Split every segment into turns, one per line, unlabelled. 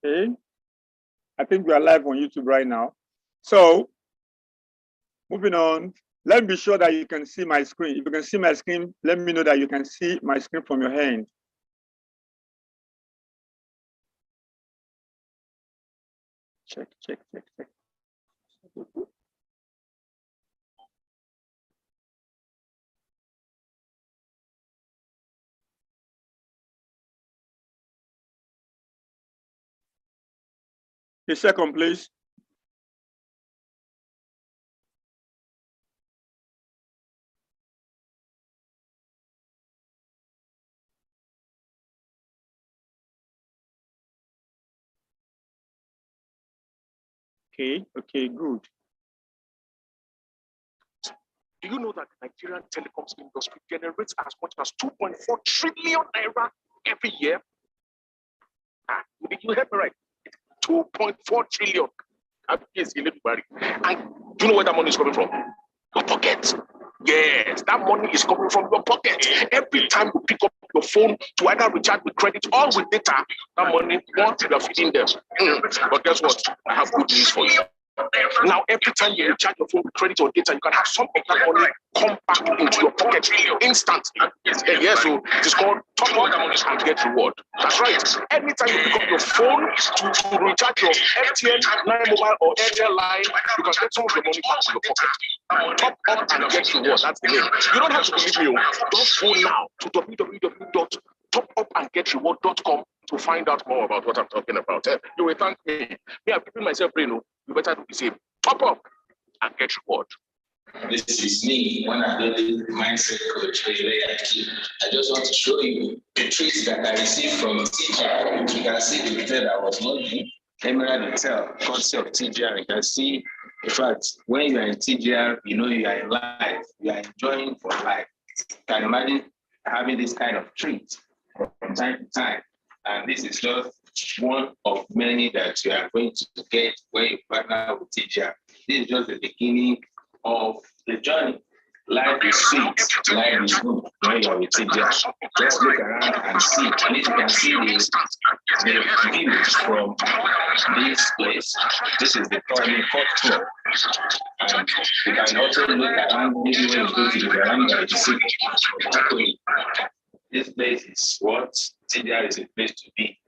Okay. I think we are live on YouTube right now. So, moving on. Let me be sure that you can see my screen. If you can see my screen, let me know that you can see my screen from your hand. Check. The second, please. Okay, good.
Do you know that the Nigerian telecoms industry generates as much as 2.4 trillion naira every year? Did you hear me right? 2.4 trillion. And do you know where that money is coming from? Your pocket. Yes, that money is coming from your pocket. Every time you pick up your phone to either recharge with credit or with data, that money, once you are feeding them. But guess what? I have good news for you. Now, every time you recharge your phone with credit or data, you can have some of that money come back into your pocket instantly. Yes, so it's called top up and get reward. That's right. Anytime you pick up your phone to recharge your MTN, 9 Mobile or Airtel line, you can get some of your money back to your pocket. Top up and get reward. That's the name. You don't have to believe me. Just go now to www.topupandgetreward.com to find out more about what I'm talking about. You will thank me. Me, I'm keeping myself brain. You better do the same. Top up and get reward.
This is me when I do the mindset coach. I just want to show you the tricks that I received from TGR. You can see the detail I was loading. Emerald Intel, concept of TGR. You can see, in fact, when you are in TGR, you know you are in life. You are enjoying for life. You can imagine having this kind of treat from time to time. And this is just one of many that you are going to get when you partner with TGR. This is just the beginning of the journey. Life is sweet, life is good when you are with TGR. Just look around and see. And if you can see the views from this place, this is the fourth floor. And you can also look around, maybe when you go to the veranda, you see this place is what TGR is a place to be.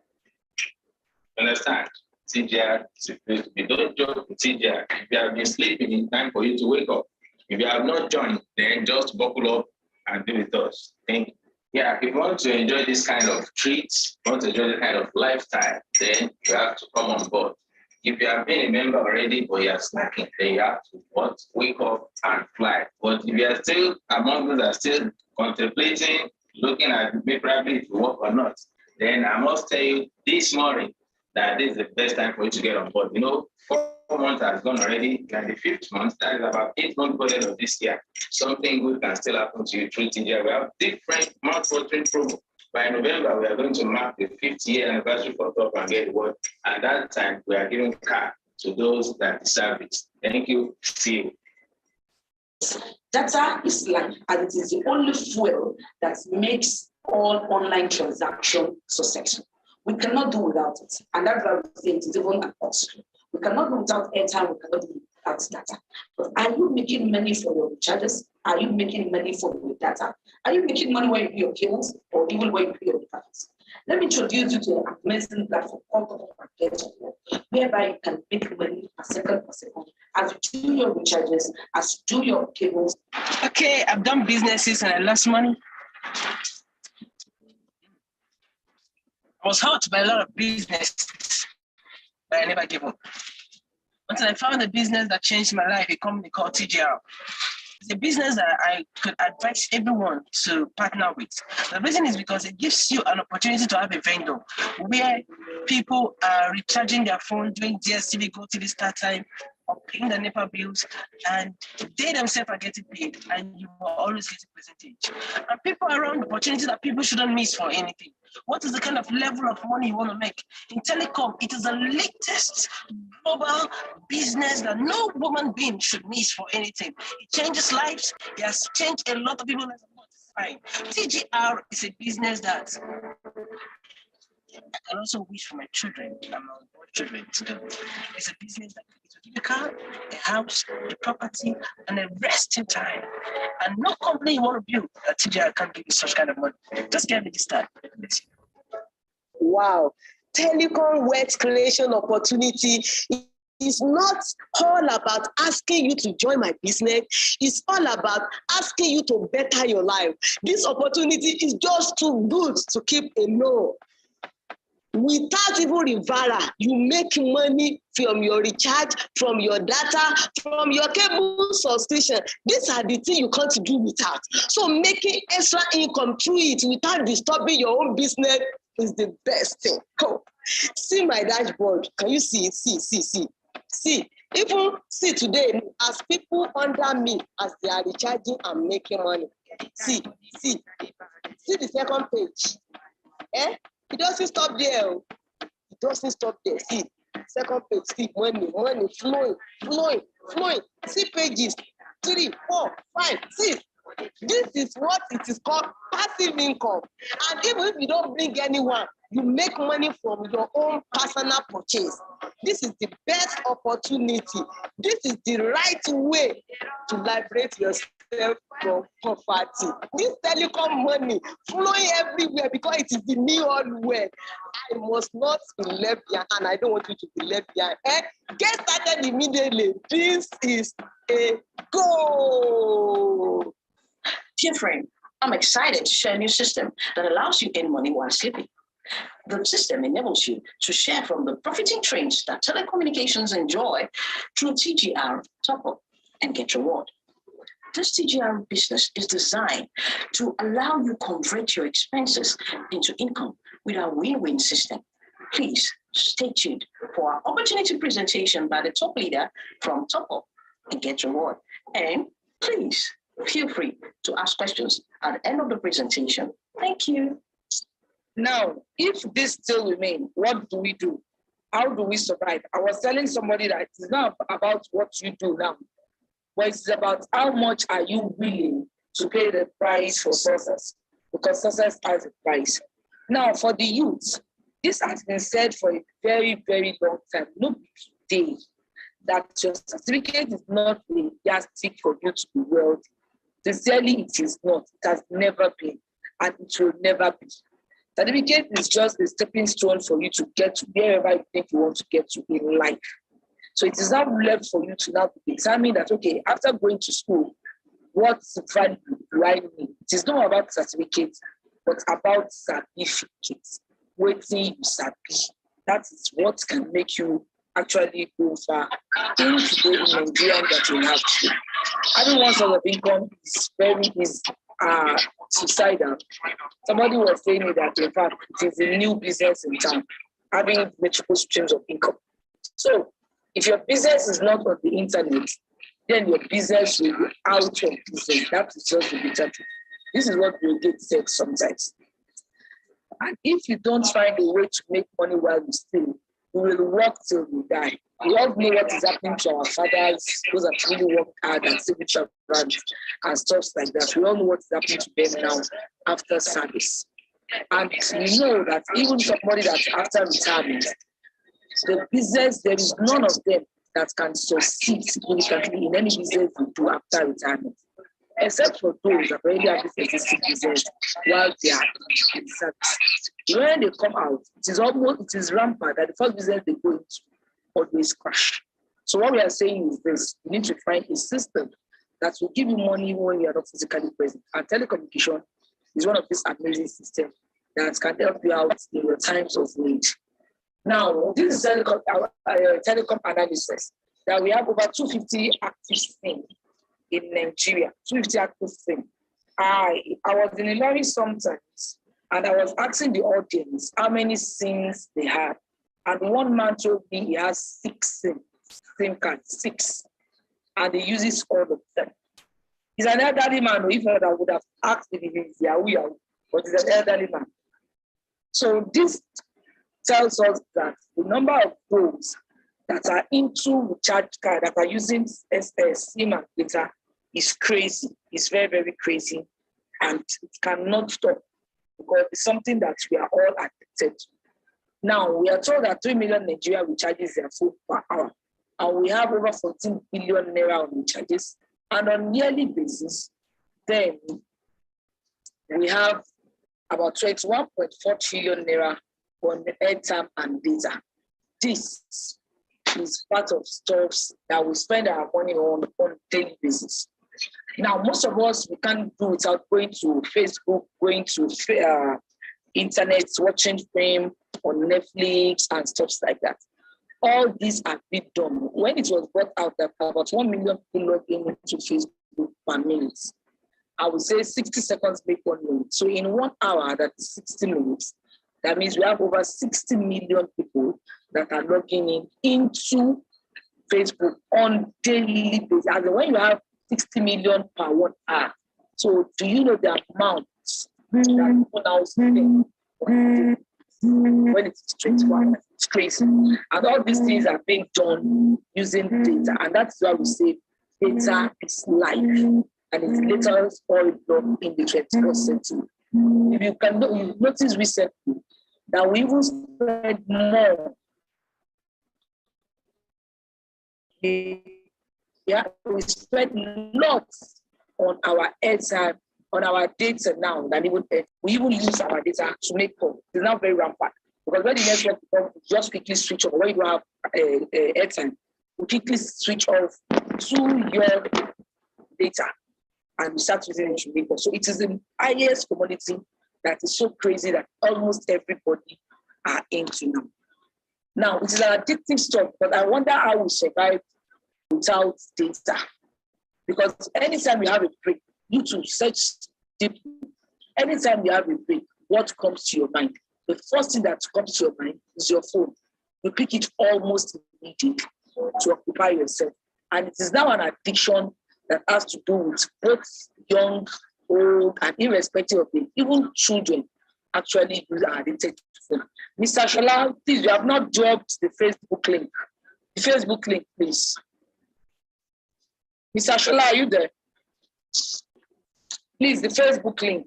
Understand? TGR is a place to be. Don't joke with TGR. If you have been sleeping, it's time for you to wake up. If you have not joined, then just buckle up and be with us. Okay? Yeah, if you want to enjoy this kind of treats, want to enjoy this kind of lifestyle, then you have to come on board. If you have been a member already, but you are slacking, then you have to wake up and fly. But if you are still among those that are still contemplating, looking at probably if you work or not, then I must tell you this morning that this is the best time for you to get on board. You know, 4 months has gone already, and the 5th month, that is about 8 months before the end of this year. Something good can still happen to you through TGR. We have different mouth-watering promo. By November, we are going to mark the 5th year anniversary for Top and Get Reward. At that time, we are giving car to those that deserve it. Thank you. See you.
Data is life, and it is the only fuel that makes all online transactions successful. We cannot do without it, and that's why we say it is even an oxygen. We cannot do without airtime, we cannot do without data. But are you making money for your recharges? Are you making money for your data? Are you making money when you pay your cables or even when you pay your devices? Let me introduce you to an amazing platform called Top Up and Get Reward, whereby you can make money per second as you do your recharges, as you do your cables.
Okay, I've done businesses and I lost money. I was hurt by a lot of businesses, but I never gave up. Until I found a business that changed my life, a company called TGR. It's a business that I could advise everyone to partner with. The reason is because it gives you an opportunity to have a vendor where people are recharging their phone, doing DSTV, GoTV, StarTime, or paying the NEPA bills, and they themselves are getting paid, and you are always getting percentage. And people around the opportunity that people shouldn't miss for anything. What is the kind of level of money you want to make? In telecom, it is the latest global business that no human being should miss for anything. It changes lives. It has changed a lot of people's lives. TGR is a business that I can also wish for my children and my children to do. It's a business that will give you a car, a house, a property, and a resting time. And no company you want to build that TGI can't give you such kind of money. Just get registered.
Wow. Telecom wealth creation opportunity is not all about asking you to join my business. It's all about asking you to better your life. This opportunity is just too good to keep alone. Without even Rivara, you make money from your recharge, from your data, from your cable subscription. These are the things you can't do without. So making extra income through it without disturbing your own business is the best thing. Oh, see my dashboard. Can you see it? See. Even see today, as people under me, as they are recharging and making money. See the second page. It doesn't stop there. It doesn't stop there. See, second page, see, money flowing. See pages 3, 4, 5, 6. This is what it is called passive income. And even if you don't bring anyone, you make money from your own personal purchase. This is the best opportunity. This is the right way to liberate yourself from poverty. This telecom money flowing everywhere because it is the new old way. I must not be left behind, and I don't want you to be left behind. Get started immediately. This is a goal.
Dear friend, I'm excited to share a new system that allows you to earn money while sleeping. The system enables you to share from the profiting trends that telecommunications enjoy through TGR Top Up and Get Reward. This TGR business is designed to allow you to convert your expenses into income with our win-win system. Please stay tuned for our opportunity presentation by the top leader from Top Up and Get Reward. And please feel free to ask questions at the end of the presentation. Thank you.
Now, if this still remains, what do we do? How do we survive? I was telling somebody that it's not about what you do now, but it's about how much are you willing to pay the price for success, because success has a price. Now, for the youth, this has been said for a very, very long time. Look today that your certificate is not a yardstick for you to be wealthy. Sincerely, it is not. It has never been, and it will never be. Certificate is just a stepping stone for you to get to wherever you think you want to get to in life. So it is now left for you to now determine that, okay, after going to school, what value do I need? It is not about certificates, but about certificates. Waiting you sabi. That is what can make you actually go far in today in Nigeria that you have today. Having one source of income is very suicidal. Somebody was saying that in fact it is a new business in town, having multiple streams of income. So if your business is not on the internet, then your business will be out of business. That is just the bitter truth. This is what Bill Gates said sometimes. And if you don't find a way to make money while you steal, we will work till we die. We all know what is happening to our fathers, those that really work hard and civil servants and stuff like that. We all know what is happening to them now after service. And we know that even somebody that's after retirement, the business, there is none of them that can succeed significantly in any business you do after retirement, except for those that already have this existing business while they are in service. When they come out, it is rampant that the first business they go into always crash. So what we are saying is this: you need to find a system that will give you money when you are not physically present. And telecommunication is one of these amazing systems that can help you out in your times of need. Now, this is telecom analysis that we have over 250 active SIM in Nigeria, 250 active SIM. I was in a lorry sometimes, and I was asking the audience how many SIMs they had. And one man told me he has 6 SIM cards, 6, and he uses all of them. He's an elderly man. If not, I would have asked if he's Yahoo, but he's an elderly man. So this tells us that the number of those that are into recharge card, that are using SIM and data, is crazy. It's very, very crazy, and it cannot stop because it's something that we are all addicted to. Now, we are told that 3 million Nigeria recharges their phone per hour, and we have over 14 billion naira on recharges. And on yearly basis, then we have about 21.4 trillion naira on airtime and data. This is part of stuff that we spend our money on daily basis. Now, most of us, we can't do without going to Facebook, going to internet, watching film on Netflix and stuff like that. All these have been done. When it was brought out that about 1 million people log into Facebook per minute, I would say 60 seconds make 1 minute. So in 1 hour, that is 60 minutes. That means we have over 60 million people that are logging into Facebook on daily basis. And when you have 60 million per 1 hour, so do you know the amount that people now spend when it's 21? It's crazy. And all these things are being done using data. And that's why we say data is life. And it's later all done in the 21st century. If you can you notice recently that we even spend more. Yeah, we spend lots on our airtime, on our data now than even we even use our data to make calls. It's now very rampant. Because when the network comes, just quickly switch off. When you don't have airtime, you quickly switch off to your data and you start using it to make calls. So it is the highest commodity that is so crazy that almost everybody are into now. Now, it is an addictive stuff, but I wonder how we survive without data. Because anytime you have a break, you to search deep. Anytime you have a break, what comes to your mind? The first thing that comes to your mind is your phone. You pick it almost immediately to occupy yourself. And it is now an addiction that has to do with both young, old, and irrespective of it. Even children actually are addicted to phone. Mr. Shola, please, you have not dropped the Facebook link. The Facebook link, please. Mr. Shola, are you there? Please, the Facebook link.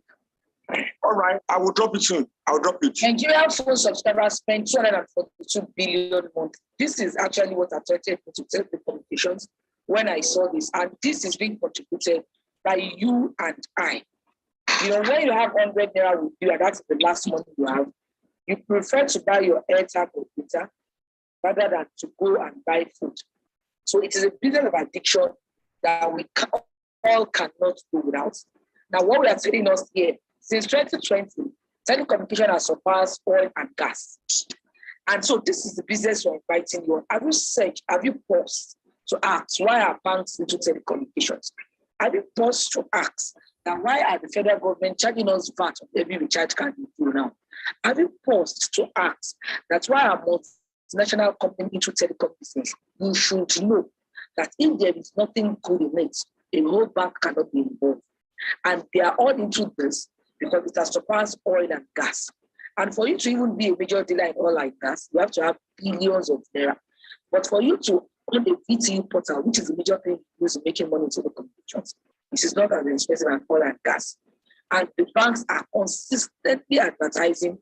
All right, I will drop it soon. I'll drop it.
Nigerian phone subscribers spend 242 billion a month. This is actually what attracted me to telecommunications when I saw this. And this is being contributed by you and I. You know, when you have 100 naira with you, and that's the last money you have, you prefer to buy your airtime or data rather than to go and buy food. So it is a business of addiction that we all cannot do without. Now, what we are telling us here, since 2020, telecommunication has surpassed oil and gas. And so this is the business we're inviting you on. Have you searched, have you paused to ask why are banks into telecommunications? Have you paused to ask that why are the federal government charging us VAT on every recharge card we do now? Have you paused to ask that why are multinational companies into telecom business? You should know that if there is nothing good in it, a whole bank cannot be involved. And they are all into this because it has surpassed oil and gas. And for you to even be a major dealer in oil and gas, you have to have billions of naira. But for you to own a VTU portal, which is a major thing used in making money into the communications, this is not as expensive as oil and gas. And the banks are consistently advertising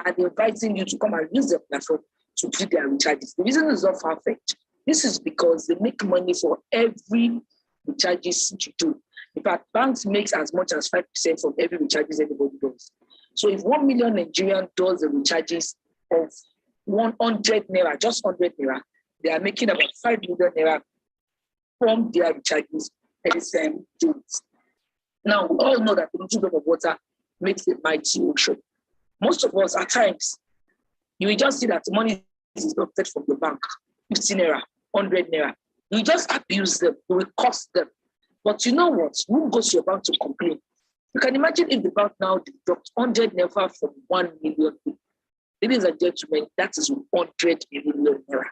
and inviting you to come and use the platform to do their recharges. The reason is not far-fetched. This is because they make money for every recharges you do. In fact, banks make as much as 5% from every recharges anybody does. So if 1 million Nigerian does the recharges of 100 naira, just 100 naira, they are making about 5 million naira from their recharges at the same time. Now, we all know that a little bit of water makes a mighty ocean. Most of us, at times, you will just see that money is deducted from the bank, 50 naira, 100 naira. You just abuse them, you will cost them. But you know what? Who goes to your bank to complain? You can imagine if the bank now deducts 100 naira from 1 million people. Ladies and gentlemen, that is 100 million naira.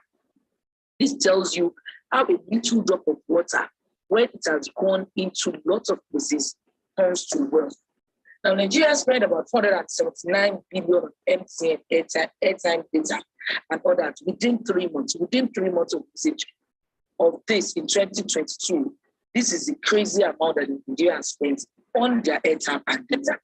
This tells you how a little drop of water, when it has gone into lots of places, turns to wealth. Now, Nigeria spent about 479 billion on MTN, airtime data, and all that within 3 months. Within 3 months of usage of this in 2022, this is the crazy amount that Nigeria spent on their airtime and data.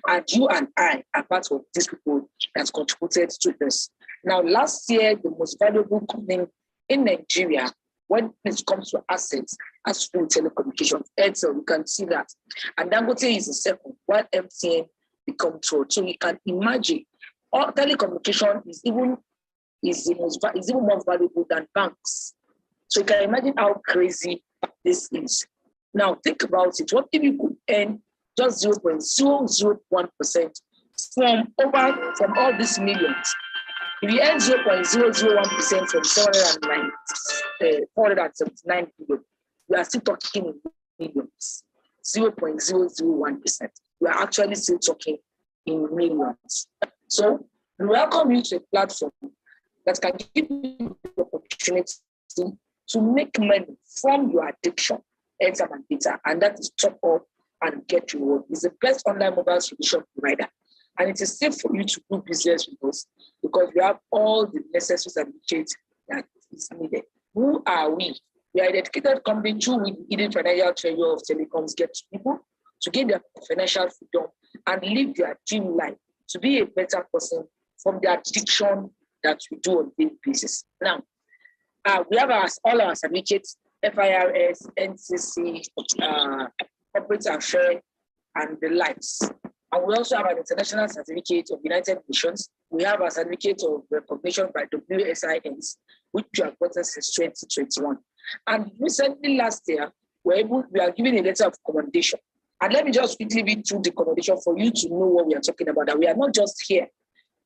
And you and I are part of these people that contributed to this. Now, last year, the most valuable company in Nigeria, when it comes to assets, has to do with telecommunications. Airtel, you can see that. And Dangote is the second, while MTN become third. So you can imagine, all telecommunication is even more valuable than banks. So you can imagine how crazy this is. Now think about it. What if you could earn just 0.001% from all these millions? If you earn 0.001% from 479 billion, we are still talking in millions. 0.001%. We are actually still talking in millions. So we welcome you to a platform that can give you the opportunity to make money from your addiction, airtime and data, and that is Top Up and Get Reward. It's the best online mobile solution provider. And it is safe for you to do business with us because we have all the necessary certificates that is needed. Who are we? We are a dedicated company with the hidden financial treasure of telecoms get to people to gain their financial freedom and live their dream life, to be a better person from the addiction that we do on a daily basis. Now, we have all our certificates, FIRS, NCC, Corporate Affairs, and the likes. And we also have an international certificate of United Nations. We have a certificate of recognition by WSIS, which we have gotten since 2021. And recently, last year, we are given a letter of commendation. And let me just quickly read through the commendation for you to know what we are talking about. That we are not just here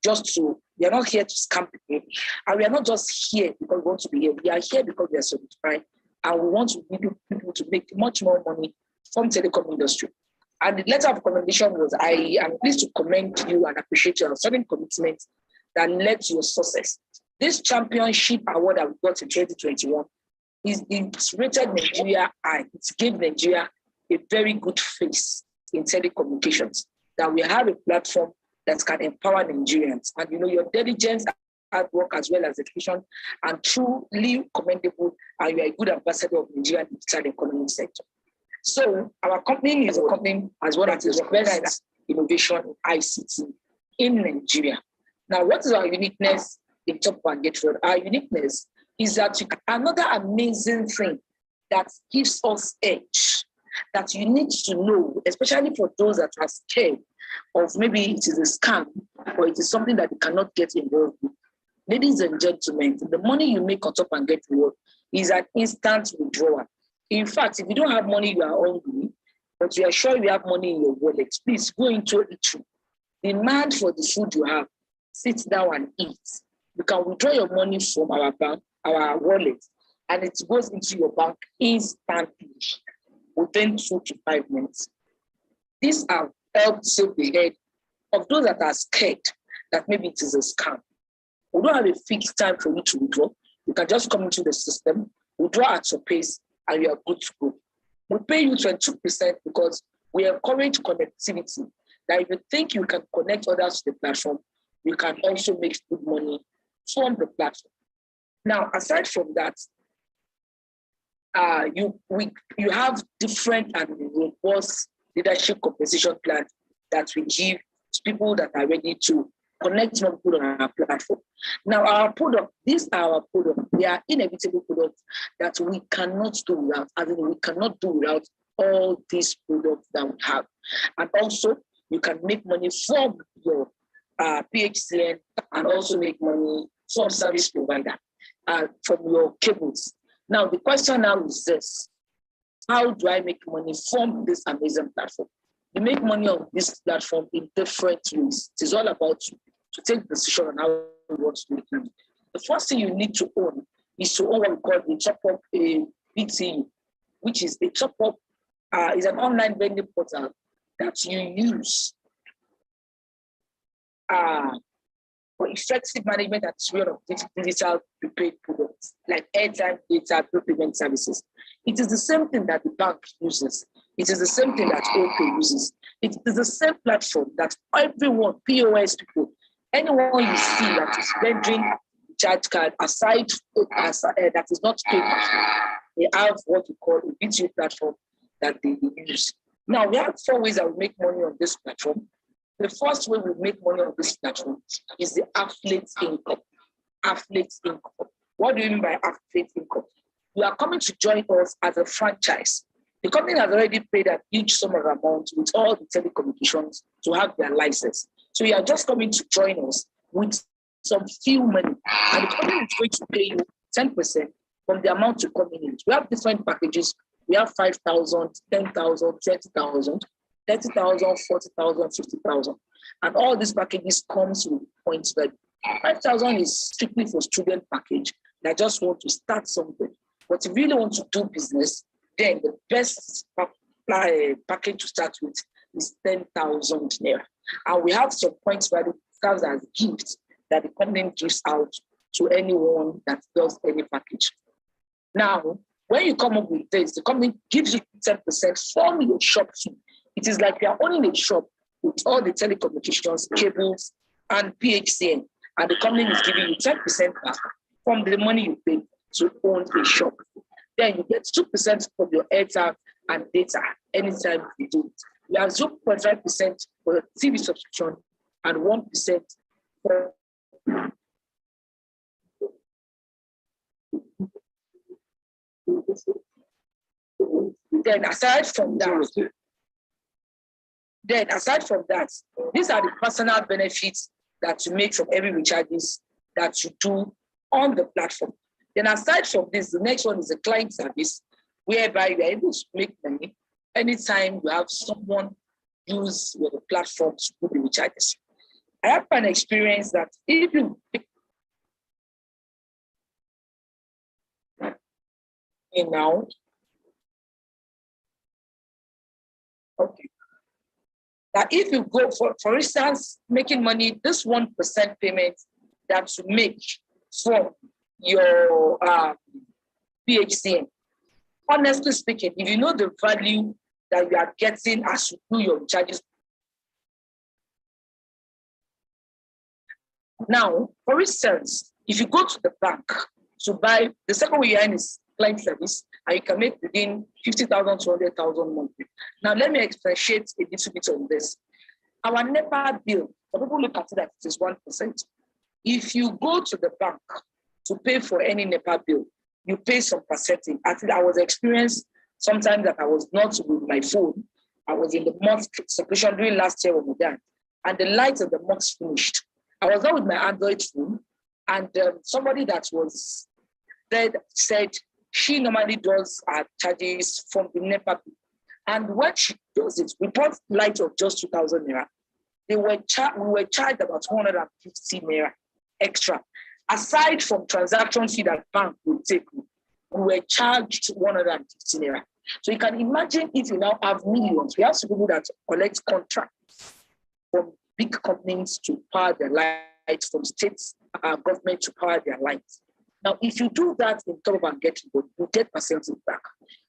we are not here to scam people. And we are not just here because we want to be here. We are here because we are certified. And we want to be people to make much more money from telecom industry. And the letter of commendation was, I am pleased to commend you and appreciate your certain commitment that led to your success. This championship award that we got in 2021 it's rated Nigeria high. It gave Nigeria a very good face in telecommunications. That we have a platform that can empower Nigerians. And your diligence, hard work, as well as education, and truly commendable, and you are a good ambassador of Nigerian digital economic sector. So our company is a company as well as represents innovation in ICT in Nigeria. Now, what is our uniqueness in Top Up and Get Reward? Our uniqueness is that another amazing thing that gives us edge that you need to know, especially for those that are scared of maybe it is a scam or it is something that you cannot get involved with. Ladies and gentlemen, the money you make on Top and Get Reward is an instant withdrawal. In fact, if you don't have money, you are hungry, but you are sure you have money in your wallet, please go into it. Demand for the food you have. Sit down and eat. You can withdraw your money from our bank, our wallet, and it goes into your bank instantly within 2 to 5 minutes. These have helped save the head of those that are scared that maybe it is a scam. We don't have a fixed time for you to withdraw. You can just come into the system, withdraw at your pace, and you are good to go. We pay you 22% because we encourage connectivity. That if you think you can connect others to the platform, you can also make good money from the platform. Now, aside from that, you have different and robust leadership compensation plans that we give to people that are ready to connect more people on our platform. Now, our product, these are our products. They are inevitable products that we cannot do without. I mean, we cannot do without all these products that we have. And also, you can make money from your PHCN and also make money from service provider, from your cables. Now, the question now is this: how do I make money from this amazing platform? You make money on this platform in different ways. It is all about you to take the decision on how you want to make money. The first thing you need to own is to own what we call the Top Up BTU, which is a Top Up, is an online vending portal that you use for effective management and distribution of digital prepaid products like airtime, data, prepayment services. It is the same thing that the bank uses. It is the same thing that OPay uses. It is the same platform that everyone, POS people, anyone you see that is rendering charge card aside that is not PayPal, they have what we call a BTU platform that they use. Now, we have 4 ways that we make money on this platform. The first way we make money on this platform is the affiliate income. affiliate income. What do you mean by affiliate income? You are coming to join us as a franchise. The company has already paid a huge sum of amount with all the telecommunications to have their license. So you are just coming to join us with some few money, and the company is going to pay you 10% from the amount you come in. We have different packages. We have 5,000, 10,000, 20,000, 30,000, 40,000, 50,000. And all these packages comes with points value. 5,000 is strictly for student package that just want to start something. But if you really want to do business, then the best package to start with is 10,000 naira. And we have some points value serves as gifts that the company gives out to anyone that does any package. Now, when you come up with this, the company gives you 10% from your shop fee. It is like you are owning a shop with all the telecommunications, cables, and PHCN, and the company is giving you 10% back from the money you pay to own a shop. Then you get 2% from your airtime and data anytime you do it. You have 0.5% for the TV subscription and 1% for then aside from that, these are the personal benefits that you make from every recharges that you do on the platform. Then aside from this, the next one is the client service, whereby you are able to make money anytime you have someone use your platform to do the recharges. I have an experience that if you now, okay, that if you go for instance, making money, this 1% payment that you make from your PHCN, honestly speaking, if you know the value that you are getting as you do your charges. Now, for instance, if you go to the bank to buy, the second way you earn is client service, and you can make within 50,000 to 100,000 monthly. Now, let me expatiate a little bit on this. Our NEPA bill, for people look at it that it is 1%. If you go to the bank to pay for any NEPA bill, you pay some percentage. I think I was experienced sometimes that I was not with my phone. I was in the mosque seclusion during last year when we done, and the lights of the mosque finished. I was not with my Android phone, and somebody that was there said she normally does charges from the NEPA bill. And when she does it, we bought light of just 2,000 naira. We were charged about 150 naira extra. Aside from transaction fee that bank will take, we were charged 150 naira. So you can imagine if you now have millions, we have some people that collect contracts from big companies to power their lights, from states government to power their lights. Now, if you do that in top and get you get percentage back.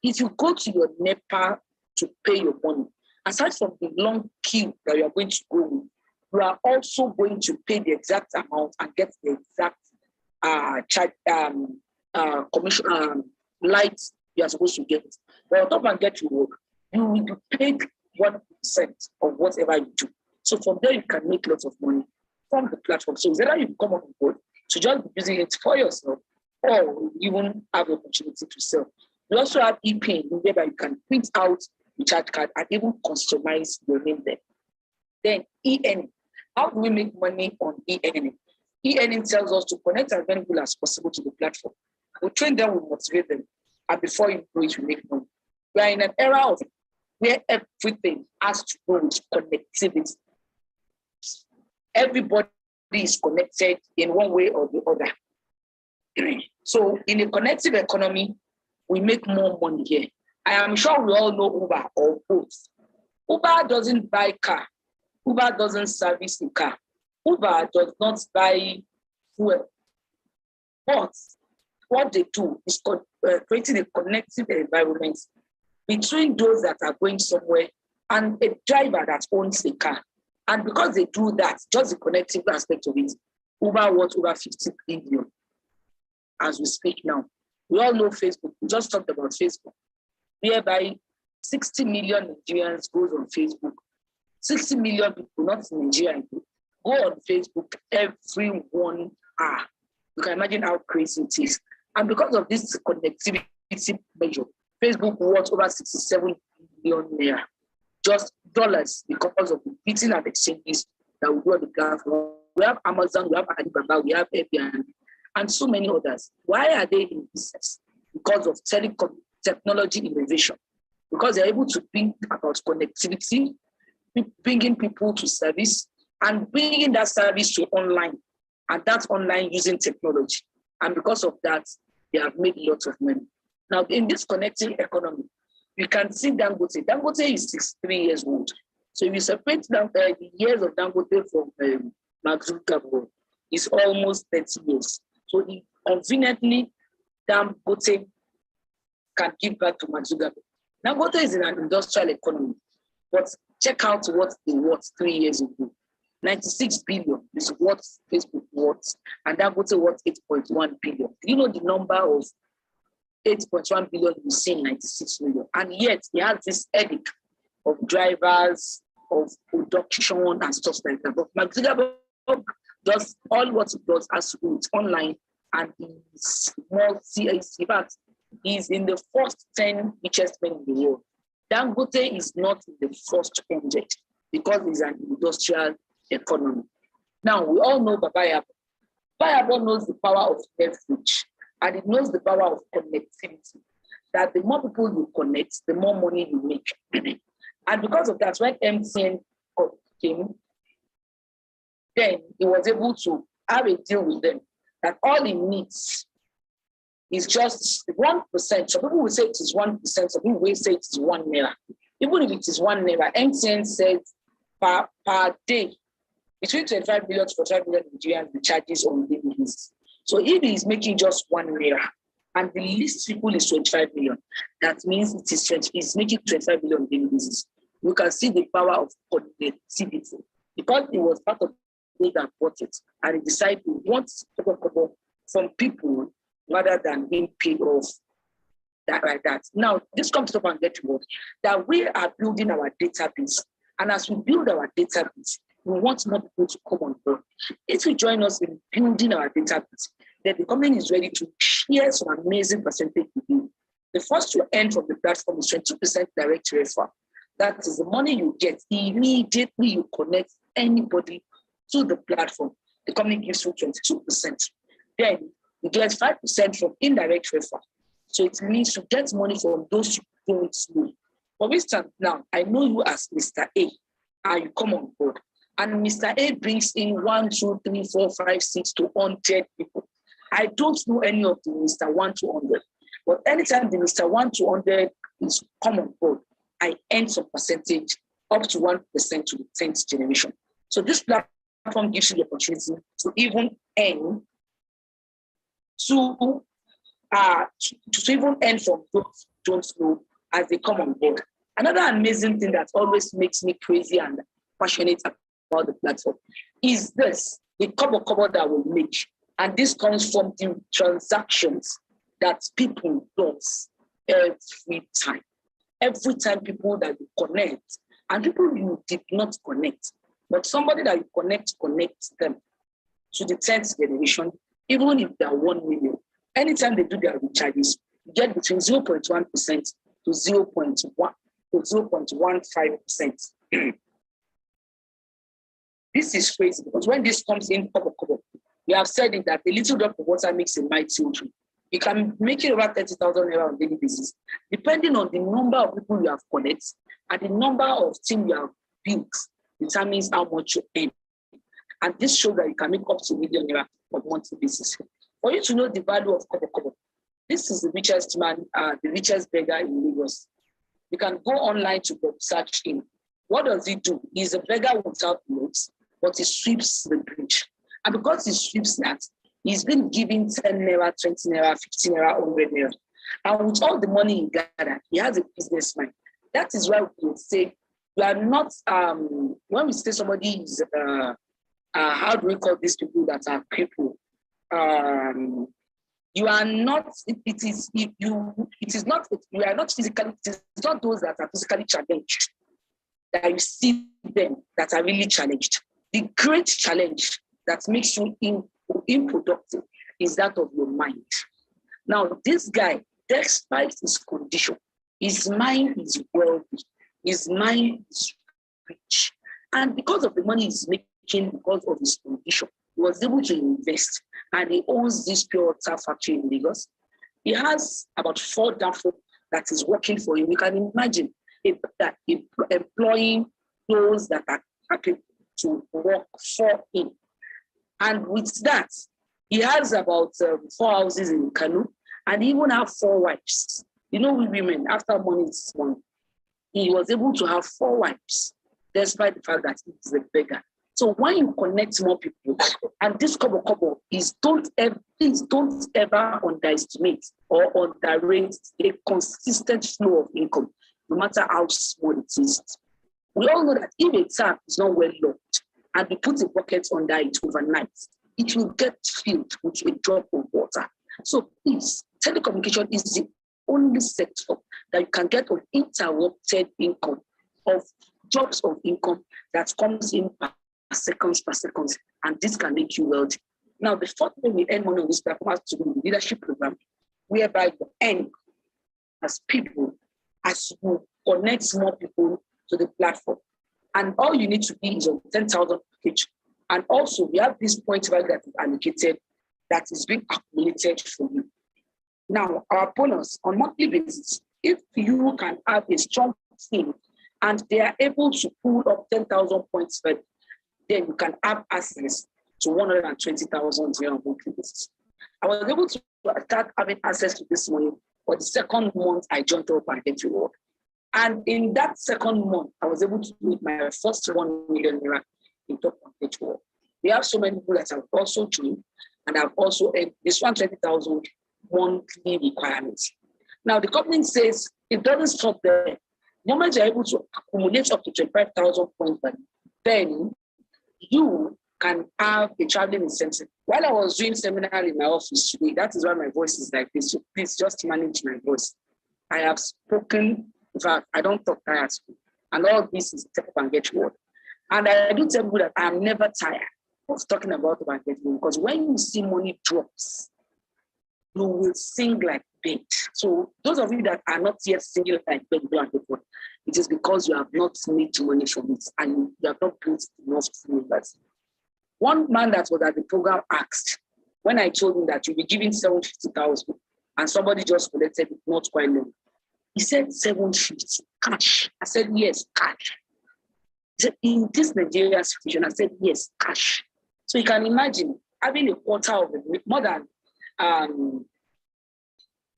If you go to your NEPA to pay your money, aside from the long queue that you are going to go with, you are also going to pay the exact amount and get the exact commission lights you are supposed to get. But on top and get your work, you will be paid 1% of whatever you do. So from there, you can make lots of money from the platform. So whether you come on board to just be using it for yourself, or even have the opportunity to sell. We also have ePay, whereby you can print out the chat card and even customize your name there. Then e-earning. How do we make money on e-earning? E-earning tells us to connect as many people as possible to the platform. We train them, we motivate them, and before you know it, we make money. We are in an era of where everything has to do with connectivity. Everybody is connected in one way or the other. So in a connected economy, we make more money here. I am sure we all know Uber or both. Uber doesn't buy car. Uber doesn't service the car. Uber does not buy fuel. But what they do is creating a connected environment between those that are going somewhere and a driver that owns the car. And because they do that, just the connective aspect of it, Uber worth over 50 billion as we speak now. We all know Facebook. We just talked about Facebook, whereby 60 million Nigerians goes on Facebook. 60 million people, not Nigerian people, go on Facebook every 1 hour. You can imagine how crazy it is. And because of this connectivity measure, Facebook worth over 67 billion naira, just dollars, because of the beating of exchanges that we do on the platform. We have Amazon, we have Alibaba, we have Airbnb, and so many others. Why are they in business? Because of technology innovation. Because they're able to think about connectivity, bringing people to service, and bringing that service to online. And that's online using technology. And because of that, they have made lots of money. Now, in this connecting economy, you can see Dangote. Dangote is 63 years old. So if you separate the years of Dangote from Mark Zuckerberg, it's almost 30 years. So conveniently, Dangote can give back to Mark Zuckerberg. Dangote is in an industrial economy, but check out what they worth 3 years ago. 96 billion is what Facebook worth, and Dangote worth 8.1 billion. Do you know the number of 8.1 billion you see in 96 million? And yet he has this headache of drivers, of production and stuff like that. But Mark Zuckerberg does all what he does has to do with online, and he's in fact, he's in the first 10 richest men in the world. Dangote is not in the first 100 because he's an industrial economy. Now, we all know Baba Yabo. Baba Yabo knows the power of leverage, and it knows the power of connectivity, that the more people you connect, the more money you make. And because of that, when MTN came, then he was able to have a deal with them that all he needs is just 1%. Some people will say it is 1%, some people will say it is 1 naira. Even if it is 1 naira, MTN says per day, between 25 million to 45 million Nigerians, the charges on daily basis. So if he is making just 1 naira, and the least people is 25 million, that means it's making 25 million daily basis. You can see the power of connectivity. Because it was part of the that bought it, and he decided to want from people rather than being paid off that like that. Now, this comes up and get what? That we are building our database. And as we build our database, we want more people to come on board. If you join us in building our database, then the company is ready to share some amazing percentage with you. The first to earn from the platform is 22% direct referral. That is the money you get immediately you connect anybody to the platform. The company gives you 22%. Then you get 5% from indirect referral. So it means you get money from those you don't know. For instance, now I know you as Mr. A, and you come on board. And Mr. A brings in 1, 2, 3, 4, 5, 6 to 100 people. I don't know any of the Mr. 1 to 100. But anytime the Mr. 1 to 100 is come on board, I earn some percentage up to 1% to the 10th generation. So this platform gives you the opportunity to even earn to even earn from those who don't know as they come on board. Another amazing thing that always makes me crazy and passionate about the platform is this, the cover that we make. And this comes from the transactions that people do every time. Every time people that you connect, and people you did not connect, but somebody that you connect them to the 10th generation, even if they are 1 million, anytime they do their recharges, you get between 0.1% to 0.1 to 0.15%. This is crazy because when this comes in, we have said it that a little drop of water makes a mighty ocean. You can make it over 30,000 naira on daily basis, depending on the number of people you have connected and the number of teams you have built determines how much you earn. And this shows that you can make up to $1 million on a monthly basis. For you to know the value of Kobo, this is the richest man, the richest beggar in Lagos. You can go online to search him. What does he do? He's a beggar without notes, but he sweeps the bridge. And because he sweeps that, he's been giving 10 naira, 20 naira, 15 naira, 100 naira. And with all the money he gathered, he has a business mind. That is why we would say, we are not, when we say somebody is, how do we call these people that are crippled? You are not, you are not physically, it's not those that are physically challenged that you see them that are really challenged. The great challenge that makes you unproductive is that of your mind. Now, this guy, despite his condition, his mind is wealthy, his mind is rich. And because of the money he's making, because of his condition, he was able to invest. And he owns this pure water factory in Lagos. He has about 4 DAFO that is working for him. You can imagine employing those that are happy to work for him. And with that, he has about 4 houses in Kano, and he even have 4 wives. You know, we women, after money is one, he was able to have 4 wives, despite the fact that he's a beggar. So when you connect more people, and this couple is please don't ever underestimate or underrate a consistent flow of income, no matter how small it is. We all know that if a tap is not well locked and we put a bucket under it overnight, it will get filled with a drop of water. So please, telecommunication is the only sector that you can get an interrupted income of jobs of income that comes in per seconds, and this can make you wealthy. Now, the fourth way we earn money on this platform has to do with leadership program, whereby you earn as people, as you connect more people to the platform. And all you need to be is on 10,000 package. And also, we have this point value that is allocated that is being accumulated for you. Now, our bonus on monthly basis, if you can have a strong team and they are able to pull up 10,000 points, then you can have access to 120,000 on a monthly basis. I was able to start having access to this money for the second month I joined Top and Get Reward. And in that second month, I was able to do my first 1 million naira in Top and Get Reward. We have so many people that have also joined and have also earned this 120,000 monthly requirements. Now, the company says it doesn't stop there. The moment you're able to accumulate up to 25,000 points, then you can have a traveling incentive. While I was doing seminar in my office today, that is why my voice is like this. So please just manage my voice. I have spoken, in fact, I don't talk tired. And all this is Top and Get Reward. And I do tell you that I'm never tired of talking about Top and Get Reward, because when you see money drops, you will sing like bait. So those of you that are not yet singing like bait, it is because you have not made money from it and you have not built enough members. One man that was at the program asked, when I told him that you'll be giving 750,000 and somebody just collected it not quite long. He said 750 cash. I said, yes, cash. He said, in this Nigerian situation, I said, yes, cash. So you can imagine having a quarter of it, more than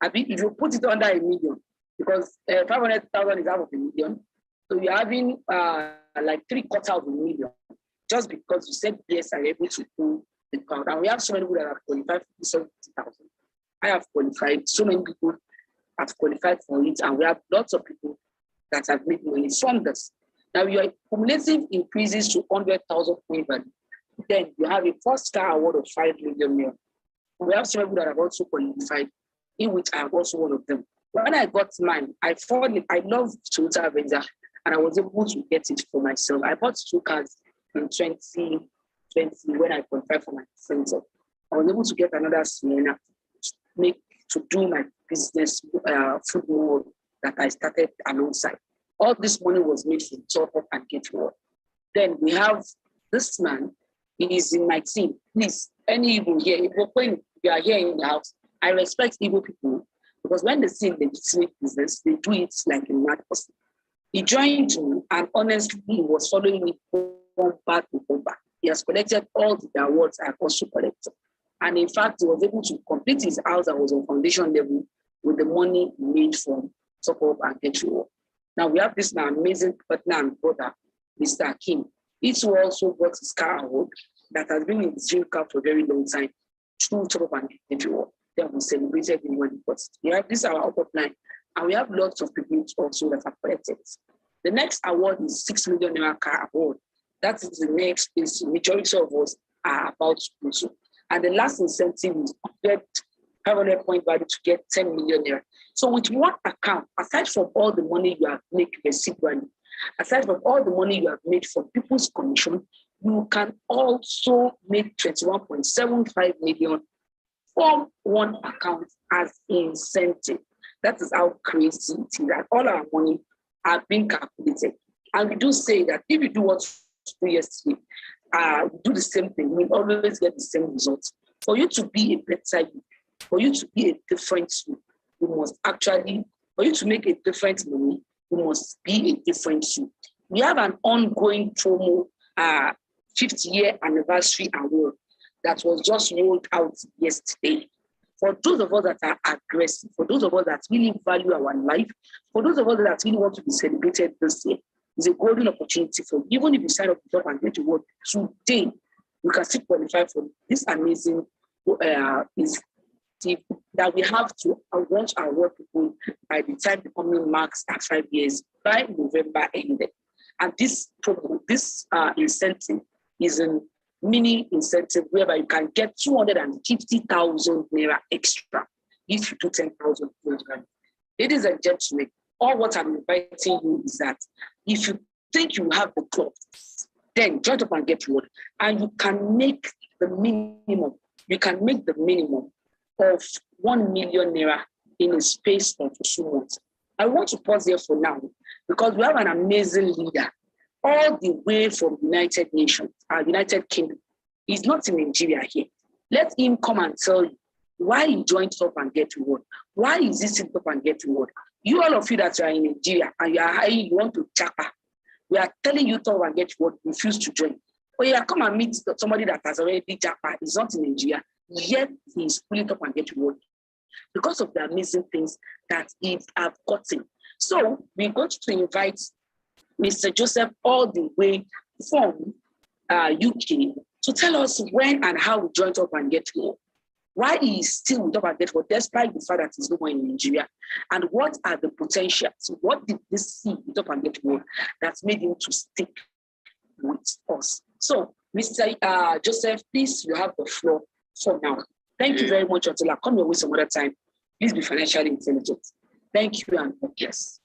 if you put it under $1 million, because 500,000 is half of $1 million, so you're having like 750,000, just because you said yes, I'm able to pull the crowd. And we have so many people that have qualified for 70,000. I have qualified, so many people have qualified for it, and we have lots of people that have made money from this. Now your cumulative increases to 100,000 point value. Then you have a first-star award of 5 million. We have some people that have also qualified, in which I am also one of them. When I got mine, I love Toyota Avenger, and I was able to get it for myself. I bought 2 cars in 2020 when I qualified for my center. I was able to get another Sienna to do my business food mall that I started alongside. All this money was made from Top Up and Get Reward. Then we have this man. He is in my team. Please, any Igbo here, when you are here in the house, I respect Igbo people, because when they see legitimate business, they do it like a mad person. He joined me, and honestly, he was following me from back to back. He has collected all the awards I also collected. And in fact, he was able to complete his house that was on foundation level with the money made from Top Up and Get Reward. Now we have this amazing partner and brother, Mr. Kim. He too also got his car award that has been in his dream car for a very long time through Top Up and Get Reward. That we celebrated in one pot. We have this our upper line, and we have lots of people also that have collected. The next award is 6 million naira car award. That is the next place majority of us are about to do so. And the last incentive is 500 point value to get 10 million naira. So with one account, aside from all the money you have made residually, aside from all the money you have made from people's commission, you can also make 21.75 million form one account as incentive. That is how crazy it is, that all our money are being calculated. And we do say that if you do what you do yesterday, do the same thing, we always get the same results. For you to be a better you, for you to be a different you, you must actually, for you to make a different money, you must be a different you. We have an ongoing promo, 50th anniversary award that was just rolled out yesterday. For those of us that are aggressive, for those of us that really value our life, for those of us that really want to be celebrated this year, it's a golden opportunity for you. Even if you sign up to job and get to work today, you can still qualify for this amazing that we have to launch our work people by the time the company marks at 5 years by November ended. And this program, this incentive is a mini incentive whereby you can get 250,000 naira extra if you do 10,000 programs. Ladies and gentlemen, all what I'm inviting you is that if you think you have the club, then join up and get reward. And you can make the minimum. You can make the minimum of 1 million naira in a space of 2 months. I want to pause here for now because we have an amazing leader all the way from United Nations, United Kingdom. He's not in Nigeria here. Let him come and tell you why he joined up and get reward. Why is he sitting up and get reward? You all of you that are in Nigeria and you are high, you want to chapa. We are telling you to and get reward, refuse to join. Oh yeah, come and meet somebody that has already chapa. He's not in Nigeria, yet he's pulling up and get reward because of the amazing things that he have gotten. So we're going to invite Mr. Joseph all the way from UK to tell us when and how we joined up and get reward. Why he is still with Up and Get Reward despite the fact that he's no more in Nigeria, and what are the potentials? What did this see with Up and Get Reward that's made him to stick with us? So, Mr. Joseph, please, you have the floor for now. Thank you very much. Until I come your way some other time, please be financially intelligent. Thank you and yes.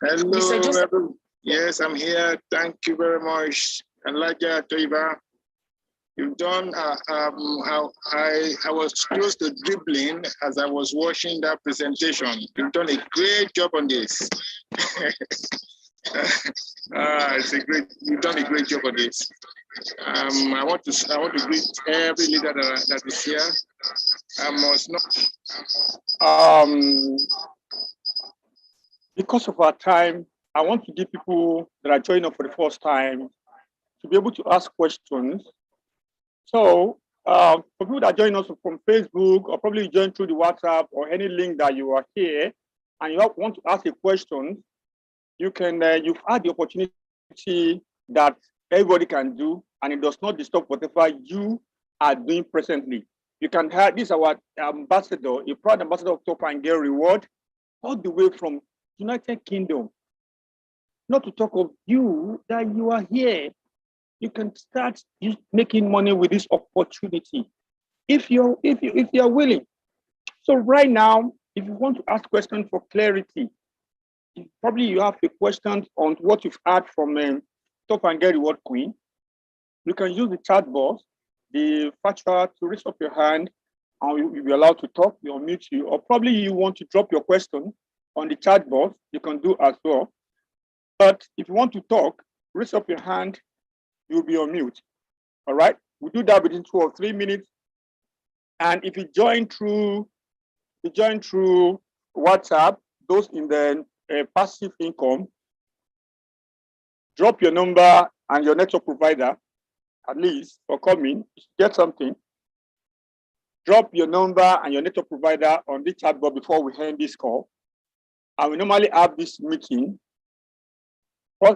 Hello,
Mr. Joseph.
everyone. Yes, I'm here. Thank you very much, Elijah Toiva. You've done. I was close to dribbling as I was watching that presentation. You've done a great job on this. You've done a great job on this. I want to greet every leader that is here. I must not.
Because of our time, I want to give people that are joining us for the first time to be able to ask questions. So for people that join us from Facebook or probably join through the WhatsApp or any link that you are here and you want to ask a question, you can, you've had the opportunity that everybody can do, and it does not disturb whatever you are doing presently. You can have this, our ambassador, a proud ambassador of Top and Get Reward, all the way from United Kingdom. Not to talk of you, that you are here. You can start making money with this opportunity if you're willing. So right now, if you want to ask questions for clarity, probably you have a question on what you've heard from Top and Get Reward Queen. You can use the chat box, the FATUA, to raise up your hand and you'll be allowed to talk, we'll mute you. Or probably you want to drop your question on the chat box, you can do as well. But if you want to talk, raise up your hand, you'll be on mute. All right, we do that within 2 or 3 minutes. And if you join through WhatsApp, those in the passive income, drop your number and your network provider, at least for coming, get something. Drop your number and your network provider on the chat box before we end this call. And we normally have this meeting,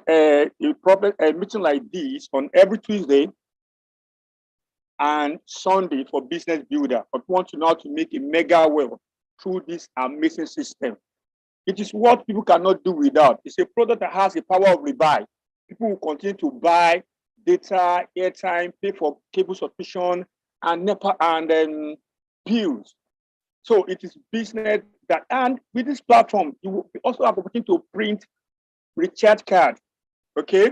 a meeting like this on every Tuesday and Sunday for business builder. But we want to know how to make a mega wealth through this amazing system. It is what people cannot do without. It's a product that has the power of rebuy. People will continue to buy data, airtime, pay for cable subscription, and NEPA and bills. So it is business that, and with this platform, you will also have the opportunity to print recharge card. Okay.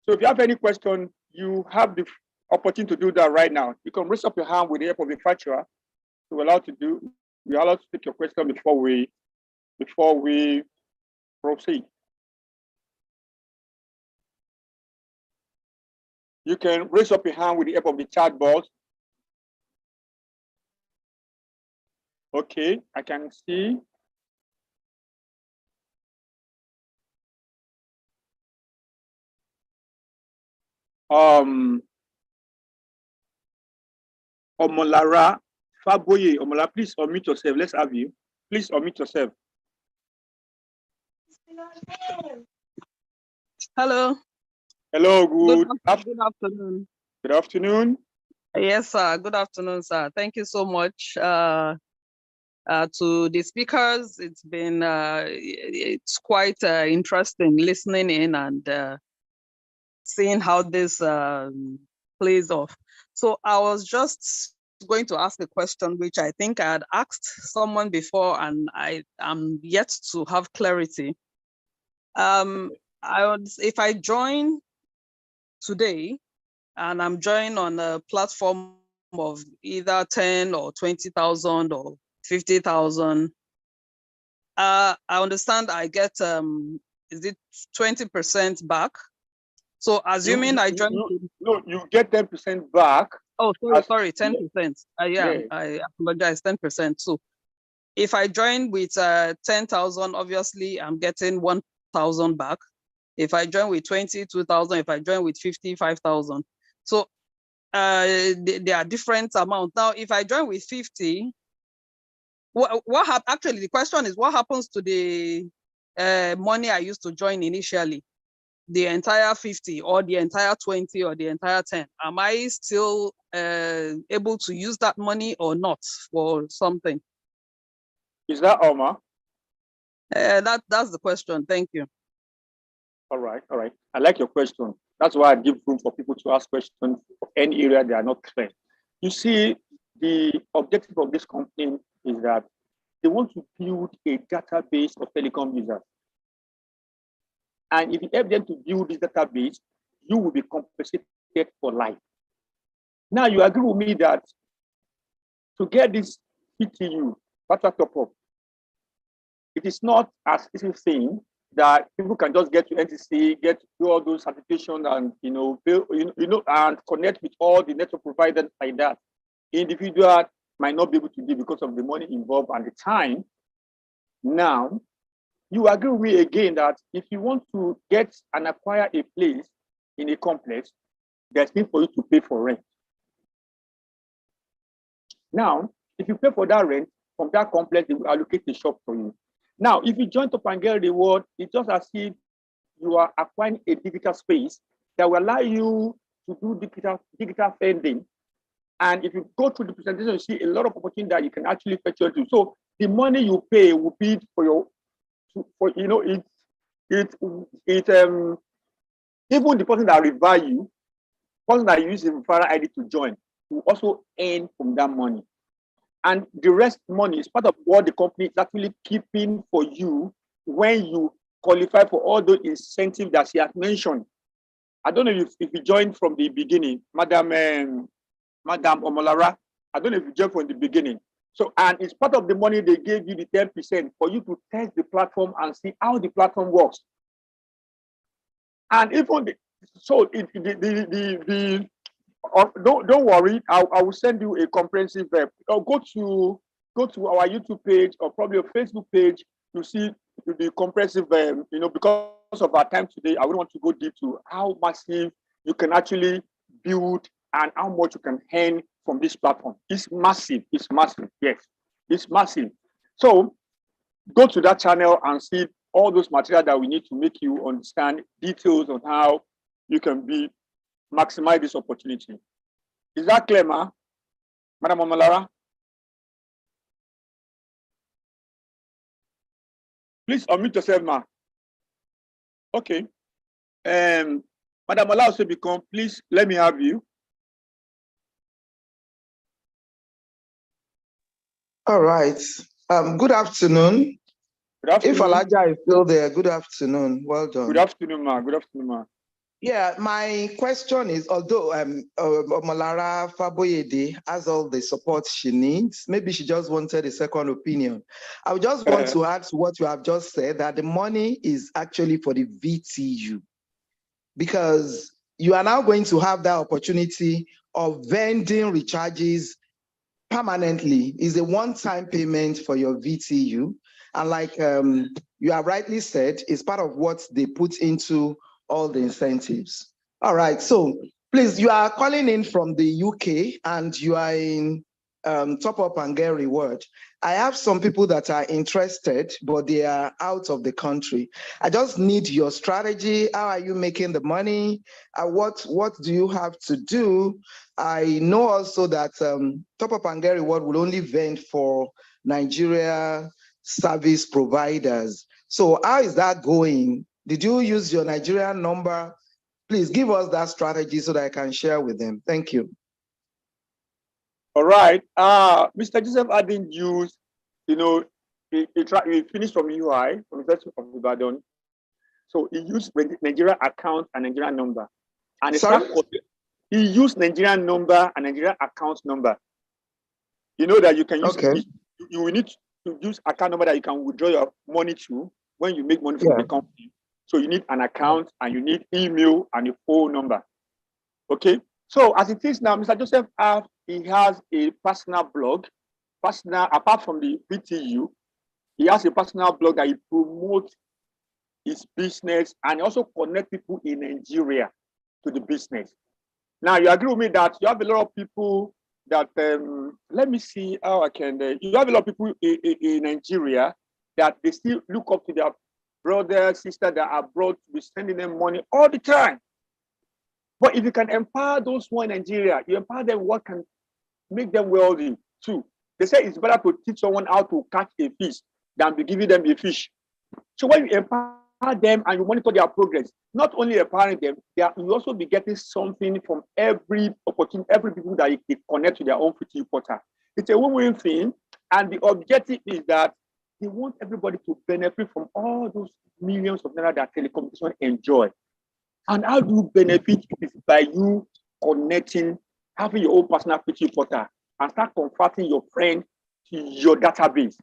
So if you have any question, you have the opportunity to do that right now. You can raise up your hand with the help of the virtual. So we're allowed to take your question before we proceed. You can raise up your hand with the help of the chat box. Okay, I can see. Omolara Faboye, Omola, please unmute yourself. Let's have you. Please unmute yourself.
Hello.
Hello, good
afternoon.
Good afternoon.
Yes, sir. Good afternoon, sir. Thank you so much to the speakers. It's been it's quite interesting listening in and seeing how this plays off. So I was just going to ask a question which I think I had asked someone before, and I am yet to have clarity. If I join today and I'm joining on a platform of either 10 or 20,000 or 50,000, I understand I get is it 20% back? So assuming I join,
no, you get 10% back.
Oh, sorry, 10%. Yeah, I apologize, 10%. So if I join with 10,000, obviously I'm getting 1,000 back. If I join with 20, 2,000. If I join with 50, 5,000. So they are different amounts. Now, if I join with 50, actually the question is, what happens to the money I used to join initially? The entire 50 or the entire 20 or the entire 10? Am I still able to use that money or not for something?
Is that Omar?
That's the question. Thank you.
All right. I like your question. That's why I give room for people to ask questions of any area they are not clear. You see, the objective of this company is that they want to build a database of telecom users. And if you help them to build this database, you will be compensated for life. Now, you agree with me that to get this PTU, virtual top-up, it is not as easy thing that people can just get to NTC, get to do all those certifications and build, and connect with all the network providers like that. Individual might not be able to do because of the money involved and the time. Now, you agree with me again that if you want to get and acquire a place in a complex, there's need for you to pay for rent. Now, if you pay for that rent from that complex, they will allocate the shop for you. Now, if you join Top and Get Reward, it's just as if you are acquiring a digital space that will allow you to do digital funding. And if you go through the presentation, you see a lot of opportunity that you can actually fetch into. So the money you pay will be for your, even the person that refer you, person that use the referral ID to join, will also earn from that money. And the rest money is part of what the company is actually keeping for you when you qualify for all those incentives that she has mentioned. I don't know if you joined from the beginning, Madam Omolara. I don't know if you joined from the beginning. So, and it's part of the money they gave you, the 10%, for you to test the platform and see how the platform works. And even don't worry, I will send you a comprehensive web. Go to our YouTube page or probably a Facebook page to see the comprehensive because of our time today, I wouldn't want to go deep to how massive you can actually build and how much you can earn from this platform. It's massive. Yes, it's massive. So go to that channel and see all those material that we need to make you understand details on how you can maximize this opportunity. Is that clear, ma? Madam Omolara? Please unmute yourself, ma. Okay. Madam Omolara also become, please let me have you.
All right. Good afternoon.
Good afternoon.
If Alaja is still there, good afternoon. Well done.
Good afternoon, ma. Good afternoon, ma.
Yeah, my question is, although Malara Faboyede has all the support she needs, maybe she just wanted a second opinion. I would just want to add to what you have just said, that the money is actually for the VTU, because you are now going to have that opportunity of vending recharges permanently. Is a one-time payment for your VTU. And like you have rightly said, it's part of what they put into all the incentives. All right, so please, you are calling in from the UK and you are in Top Up and Get Reward. I have some people that are interested, but they are out of the country. I just need your strategy. How are you making the money? What do you have to do? I know also that Top Up and Get Reward will only vend for Nigeria service providers. So how is that going? Did you use your Nigerian number? Please give us that strategy so that I can share with them. Thank you.
All right. Mr. Joseph, I didn't use, he finished from UI, from the University of Ibadan. So he used Nigeria account and Nigerian number. And he used Nigerian number and Nigerian account number. You know that you can use, you will need to use account number that you can withdraw your money to when you make money from the company. So you need an account and you need email and a phone number. Okay. So as it is now, Mr. Joseph, he has a personal blog, apart from the VTU, he has a personal blog that he promotes his business and also connect people in Nigeria to the business. Now, you agree with me that you have a lot of people that, let me see how I can, you have a lot of people in Nigeria that they still look up to their brother, sister that are abroad to be sending them money all the time. But if you can empower those who are in Nigeria, you empower them what can make them wealthy too. They say it's better to teach someone how to catch a fish than be giving them a fish. So when you empower them and you monitor their progress, not only empowering them, you also be getting something from every opportunity, every people that they connect to their own VTU portal. It's a win-win thing, and the objective is that they want everybody to benefit from all those millions of naira that telecommunication enjoy. And how do you benefit is by you connecting, having your own personal VTU portal and start converting your friend to your database,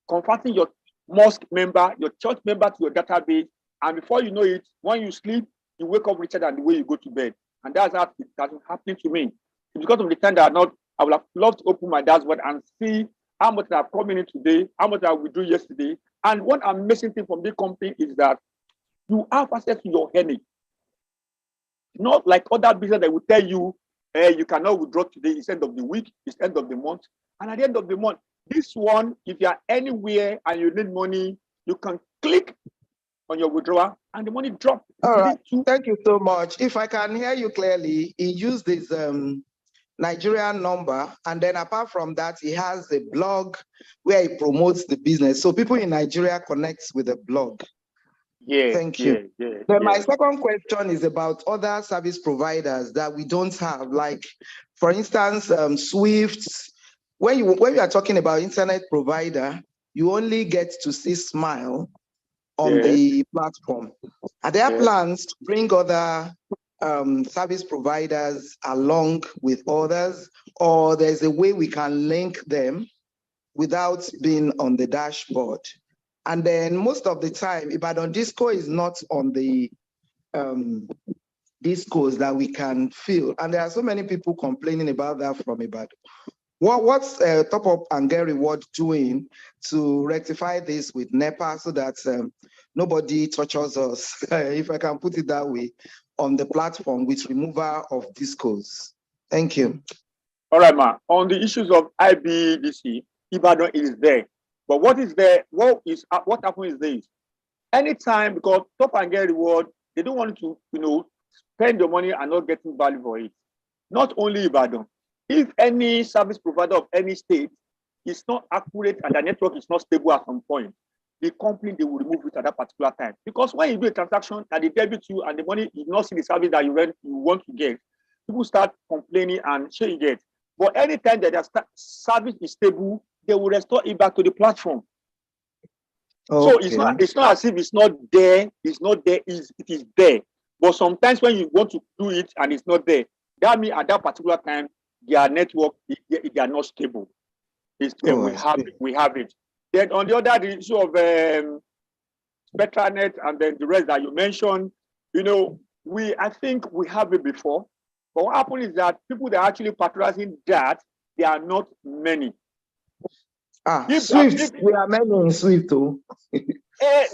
converting your mosque member, your church member to your database. And before you know it, when you sleep, you wake up richer than the way you go to bed. And that's how that's happening to me. It's because of the time that I would have loved to open my dashboard and see how much I've come in today, how much I withdrew yesterday. And one amazing thing from this company is that you have access to your earning. Not like other business that will tell you, you cannot withdraw today, it's end of the week, it's end of the month. And at the end of the month, this one, if you are anywhere and you need money, you can click on your withdrawal and the money drops.
All right, thank you so much. If I can hear you clearly, he used this Nigerian number, and then apart from that, he has a blog where he promotes the business. So people in Nigeria connect with the blog.
Yeah,
thank you. Then my second question is about other service providers that we don't have, like, for instance, Swift. When you are talking about internet provider, you only get to see Smile on the platform. Are there plans to bring other service providers along with others, or there's a way we can link them without being on the dashboard? And then most of the time, Ibadan Disco is not on the discos that we can feel. And there are so many people complaining about that from Ibadan. What's Top Up and Get Reward doing to rectify this with NEPA so that nobody touches us, if I can put it that way, on the platform with removal of discos? Thank you.
All right, ma. On the issues of IBDC, Ibadan is there. But what is there? What happens is this. Anytime, because Top and Get Reward, they don't want to, spend your money and not getting value for it. Not only Ibadan. If any service provider of any state is not accurate and the network is not stable at some point, the company, they will remove it at that particular time. Because when you do a transaction and they debit you and the money is not see the service that you want to get, people start complaining and saying it. But anytime that the service is stable, they will restore it back to the platform. Okay. So it's not as if it's not there, it is there. But sometimes when you want to do it and it's not there, that means at that particular time, their network, they are not stable. We have it. Then on the other, the issue of Spectranet and then the rest that you mentioned, you know, I think we have it before. But what happened is that people that are actually patronizing that, they are not many.
Swift, we are many in Swift too.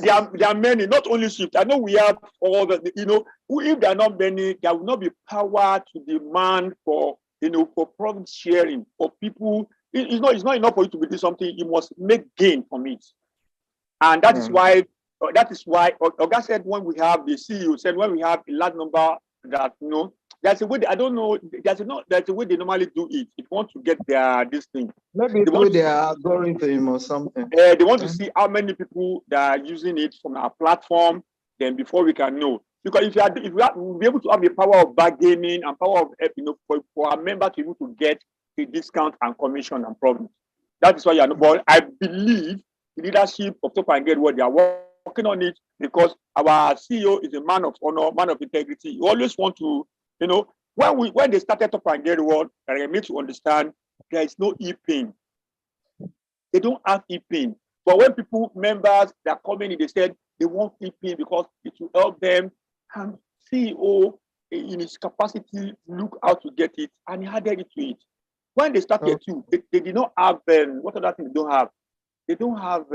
There are many, not only Swift. I know we have all the, you know, if there are not many, there will not be power to demand for, you know, for profit sharing for people. It's not enough for you to do something. You must make gain from it, and that is why Oga said when we have the CEO said when we have a large number that, you know, there's a way I don't know. There's a way they normally do it. If you want to get this thing,
maybe they are algorithm or something.
They want to see how many people that are using it from our platform. Then before we can know, because we'll be able to have the power of bargaining and power of, you know, for our member to be able to get a discount and commission and profit. That is why you are. But I believe the leadership of Top and Get what they are working on it, because our CEO is a man of honor, man of integrity. You always want to, you know, when they started Top and Get World, I need to understand there is no e-pin. They don't have e-pin. But when members that come in, they said they want e-pin because it will help them. And CEO in his capacity look how to get it, and he added it to it. When they started too, they did not have what other thing they don't have? They don't have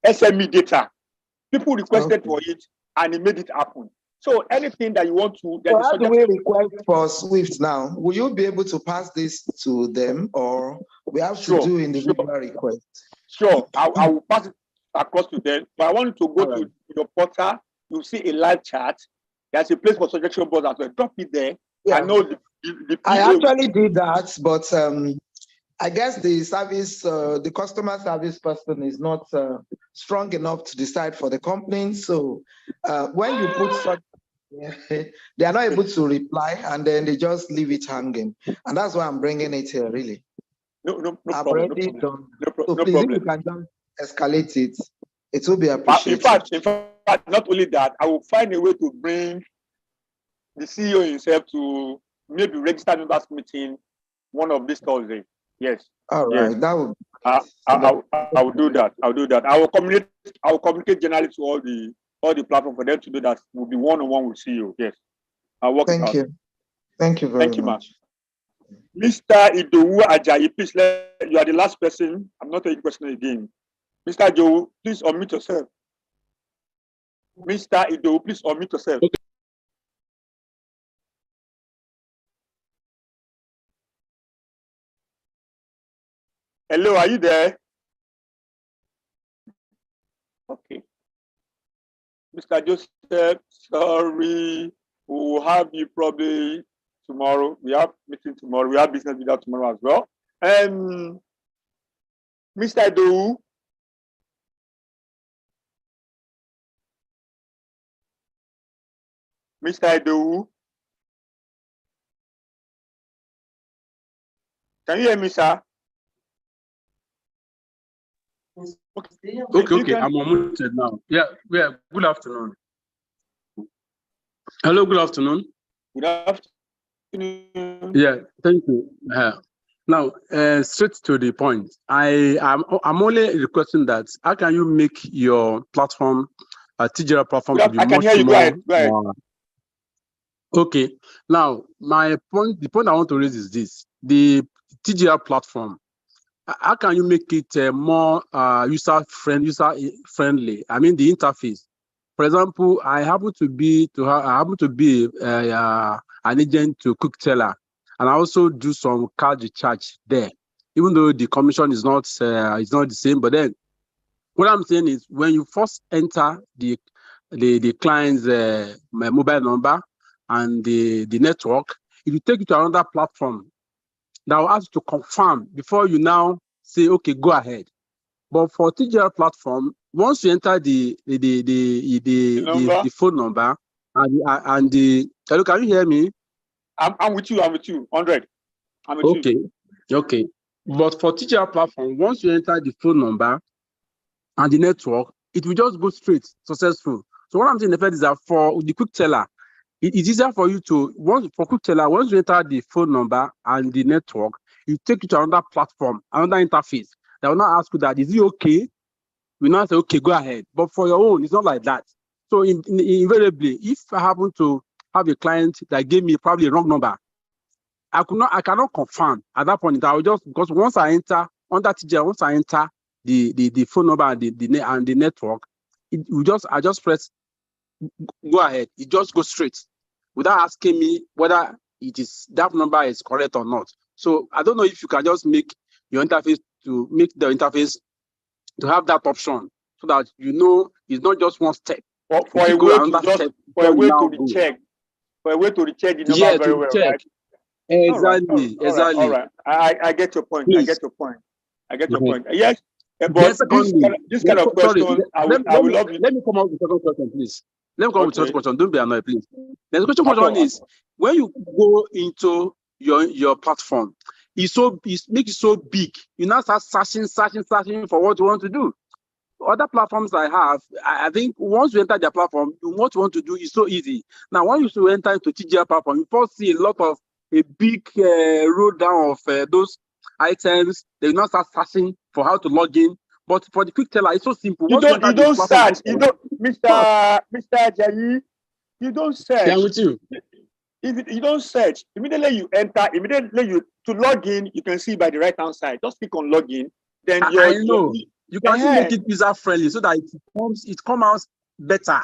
SME data. People requested for it, and it made it happen. So anything that you want to,
so how do we request for Swift now? Will you be able to pass this to them, or we have to do individual request?
Sure, I will pass it across to them. But I want you to go to your portal. You see a live chat. There's a place for suggestion board as well. Drop it there.
Yeah.
I know
I actually did that, but I guess the service, the customer service person is not strong enough to decide for the complaint. So when you put such, they are not able to reply, and then they just leave it hanging. And that's why I'm bringing it here, really.
No
I've
problem.
already done.
No
Please,
problem.
if you can just escalate it, it will be appreciated.
In fact, not only that, I will find a way to bring the CEO himself to maybe register members meeting one of these Thursdays. Yes.
All right.
Yes.
That would.
I will do that. I'll do that. I will communicate generally to all the platform for them to do that. Will be one-on-one with CEO. Yes. I'll work it out.
Thank you. Thank you very much.
Mr. Idowu Ajayi, please you are the last person. I'm not taking question again. Mr. Idowu, please unmute yourself. Mr. Idowu, please unmute yourself. Okay. Hello, are you there? Okay. Mr. Joseph, sorry, we'll have you probably tomorrow. We have meeting tomorrow. We have business with that tomorrow as well. Mr. Idowu. Mr. Idowu. Can you hear me, sir?
Okay, I'm unmuted now. Yeah, good afternoon. Hello, good afternoon.
Good afternoon.
Yeah, thank you. Now, straight to the point. I'm only requesting that how can you make your platform, TGR platform, to be much more.
Go ahead.
Okay. Now, the point I want to raise is this: the TGR platform. How can you make it more user friendly? I mean, the interface. For example, I happen to be an agent to Cookteller, and I also do some card recharge there. Even though the commission is not the same, but then what I'm saying is when you first enter the client's mobile number and the network, it will take you to another platform that will ask you to confirm before you now say, okay, go ahead. But for TGR platform, once you enter the phone number and the hello, can you hear me?
I'm with you. 100. I'm with you.
Okay. But for TGR platform, once you enter the phone number and the network, it will just go straight, successful. So what I'm saying, the fact is that for the quick teller, it is easier for you to for quick teller, once you enter the phone number and the network, it take you to another platform, another interface. They will not ask you that, is it okay? We now say, okay, go ahead. But for your own, it's not like that. So invariably, if I happen to have a client that gave me probably a wrong number, I cannot confirm at that point. I will just, because once I enter under TGR, once I enter the phone number and the network, I just press go ahead. It just goes straight without asking me whether that number is correct or not. So I don't know if you can just make the interface to have that option so that you know it's not just one step.
For a way to recheck the number very well, right?
Exactly.
All right. I get your point.
Please.
I get your point. Yes, but this kind of question, I will love you.
Let me come out with the second question, please. Let me come with the second question. Don't be annoyed, please. The question is, when you go into your platform, it makes it so big. You now start searching for what you want to do. Other platforms I have, I think once you enter their platform, what you want to do is so easy. Now, when you enter into TGR platform, you first see a big row down of those items. They will not start searching for how to log in. But for the quick teller, it's so simple.
You don't search. You don't, Mr. Jayi, you don't search.
Yeah, with you.
You don't search. Immediately you enter, to log in, you can see by the right-hand side. Just click on login. Then
I know. You can actually make it user-friendly so that it comes out better.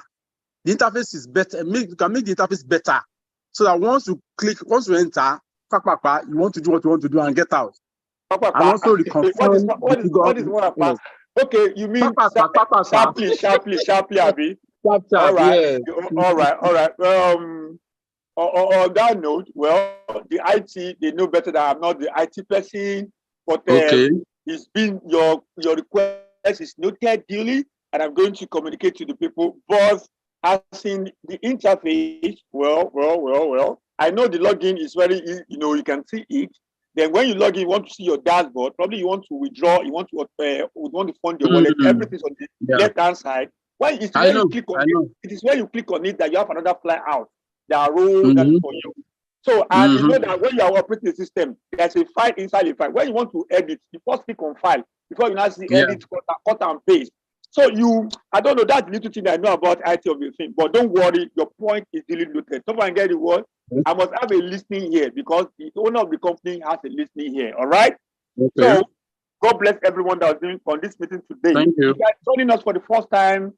The interface is better. You can make the interface better. So that once you enter, you want to do what you want to do and get out. And also reconfirm.
What is one of Okay, you mean sharply, Abby. All right. On that note, well, the IT, they know better that I'm not the IT person, but it's been your request is noted duly, and I'm going to communicate to the people. But as in the interface, well, I know the login is very easy, you can see it. Then when you log in, you want to see your dashboard. Probably you want to withdraw, you want to fund your wallet. Everything's on the left-hand side. When it's when you click on it is when you click on it that you have another fly out. There are rules that is for you. So, and you know that when you are operating the system, there's a file inside the file. When you want to edit, you first click on file before you now see edit, cut and paste. So I don't know, that's the little thing I know about IT of the thing, but don't worry, your point is duly noted. Someone get the word. I must have a listening here because the owner of the company has a listening here. All right. Okay. So God bless everyone that was doing on this meeting today.
Thank you.
If you are joining us for the first time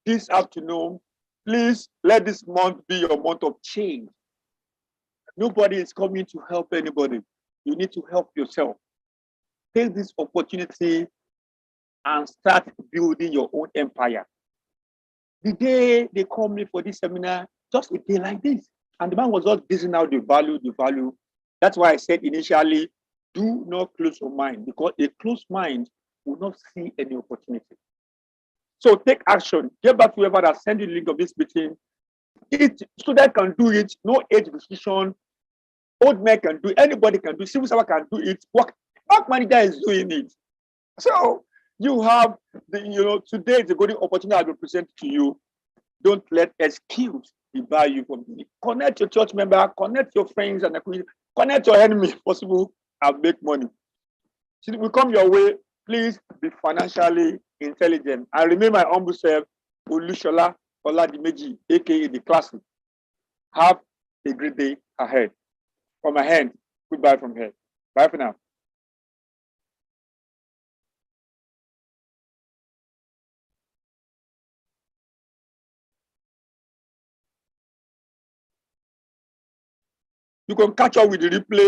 this afternoon, please let this month be your month of change. Nobody is coming to help anybody. You need to help yourself. Take this opportunity and start building your own empire. The day they called me for this seminar, just a day like this, and the man was just dishing out the value. That's why I said initially, do not close your mind, because a closed mind will not see any opportunity. So take action. Get back to whoever that sent you the link of this meeting. Student can do it, no age restriction. Old men can do it, anybody can do it, civil servant can do it, work manager is doing it. So you have today is a good opportunity I will present to you. Don't let excuse debar you from it. Connect your church member, connect your friends and connect your enemy if possible, and make money. Should we come your way, please be financially intelligent. I remain my humble self, Olushola Oladimeji, aka the Classic. Have a great day ahead. From my hand, goodbye from here. Bye for now. You can catch up with the replay.